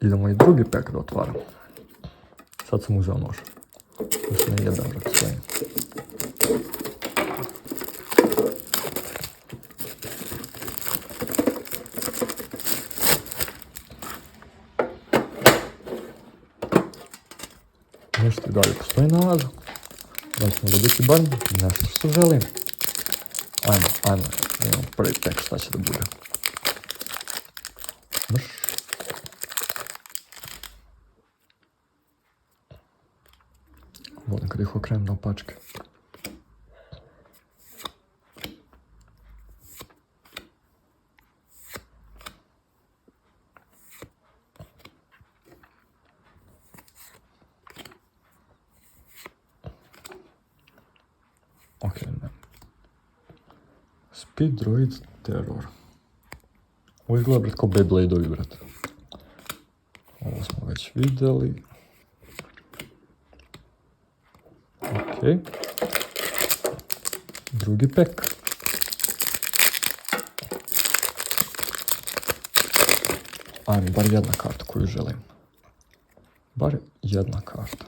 Idemo i drugi pek da otvaramo. Sad sam uzeo nož. Još ne jedan vrat sve. Nešto i dalje postoji nalaza. Da ćemo dobiti bar nešto što želim. Ajmo, imamo prvi pek šta će da bude. Mrš. Volim kad ih okrenem na opačke. Ok, ne. Speed Droid Terror. Ovo izgleda, bret, kao Beyblade-ovi, bret. Ovo smo već vidjeli. Ok. Drugi pek. Ajme, bar jedna karta koju želim. Bar jedna karta.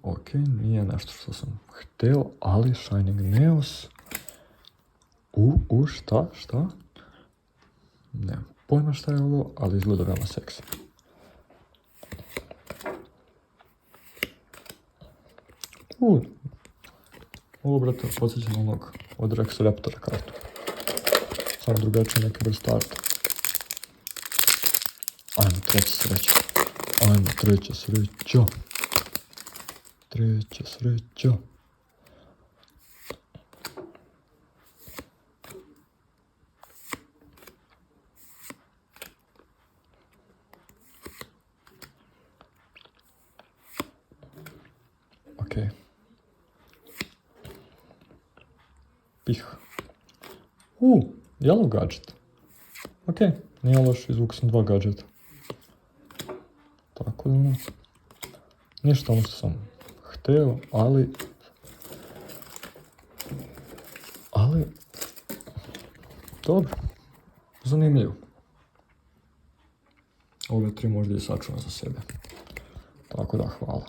Ok, nije nešto što sam htio, ali Shining Neos. Šta? Nemam pojma šta je ovo, ali izgleda veoma seksi. Ovo, brate, podsjeća na onog od Rex Raptora kartu. Samo drugačije neke vrste arta. Ajmo, treća sreća. Treća sreća. Ok. Pih. Yellow gadget. Ok, nije loš, izvuk sam 2 gadgeta. Tako da ono. Ništa ono što sam htio, ali... Dobro. Zanimljivo. Ove 3 možda i sačuvam za sebe. Tako da, hvala.